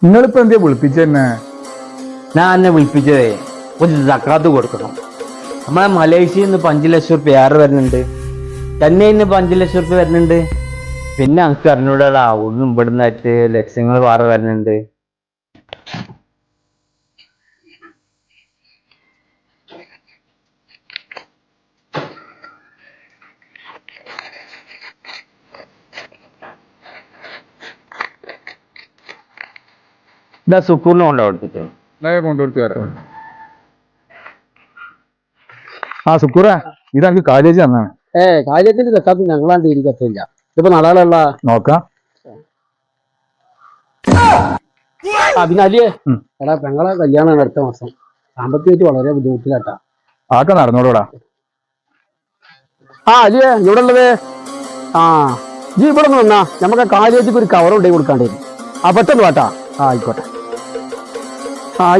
നിങ്ങളിപ്പോ എന്തിയാ വിളിപ്പിച്ചെന്നെ? ഞാൻ എന്നെ വിളിപ്പിച്ചതേ ഒരു സക്കാത്ത് കൊടുക്കണം. നമ്മളെ മലേഷ്യയിൽ നിന്ന് 5 ലക്ഷം റുപ്യ ഏറെ വരുന്നുണ്ട്, ചെന്നൈയിൽ നിന്ന് 5 ലക്ഷം റുപ്യ വരുന്നുണ്ട്, പിന്നെ എനിക്ക് അറിഞ്ഞൂടാ ഒന്നും ഇവിടുന്നായിട്ട് ലക്ഷ്യങ്ങൾ വേറെ വരുന്നുണ്ട്. ഇതാ സുക്കൂറിനെ കൊണ്ടോ കൊടുത്തിട്ട് കൊണ്ടുകൊടുത്തു വരാം. ആ സുക്കൂറ, ഇതെനിക്ക് കാലേജ് തന്നാണ്. കാര്യത്തിന്റെ സക്കാത്ത് ഞങ്ങളാണ്ട് ഇരിക്കത്തില്ല. ഇതിപ്പോ നാളാളുള്ള നോക്കാം. പിന്നെ അലിയേ എടാ പെങ്ങളെ കല്യാണമാണ് അടുത്ത മാസം. സാമ്പത്തികമായിട്ട് വളരെ ബുദ്ധിമുട്ടിലാട്ടാ. ആക്കെ നടന്നോളൂടാ. അലിയേ ഇവിടെ ഉള്ളത് ജി ഇവിടെ നിന്ന് വന്നാ നമുക്ക് കാലേജിക്ക് ഒരു കവർ ഉണ്ടായി കൊടുക്കാണ്ടി വരും. പെട്ടെന്ന് വാട്ടാ. ആയിക്കോട്ടെ.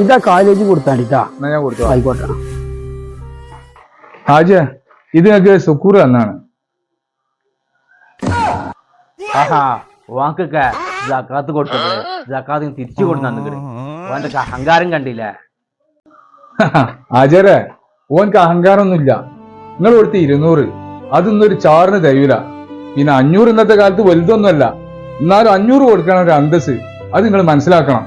ഇതാ കാലേജ് കൊടുത്താണ്ടിട്ടാ. എന്നാ ഞാൻ കൊടുത്തു. ആയിക്കോട്ടെ. ആജെ, ഇത് ഞങ്ങൾക്ക് സുക്കൂർ തന്നാണ്. ഓൻക്കൊക്കെ ജക്കാത്ത് കൊടുത്തത് ജക്കാത്ത് തിരിച്ചു കൊടുത്തു. ഓന്റെ അഹങ്കാരം കണ്ടില്ലേ? ആചാരെ, ഓൻക്ക് അഹങ്കാരമൊന്നുമില്ല. നിങ്ങൾ കൊടുത്ത് 200 അതൊന്നൊരു ചാറിന് തരൂല. പിന്നെ 500 ഇന്നത്തെ കാലത്ത് വലുതൊന്നുമല്ല. എന്നാലും 500 കൊടുക്കണം ഒരു അന്തസ്. അത് നിങ്ങൾ മനസ്സിലാക്കണം.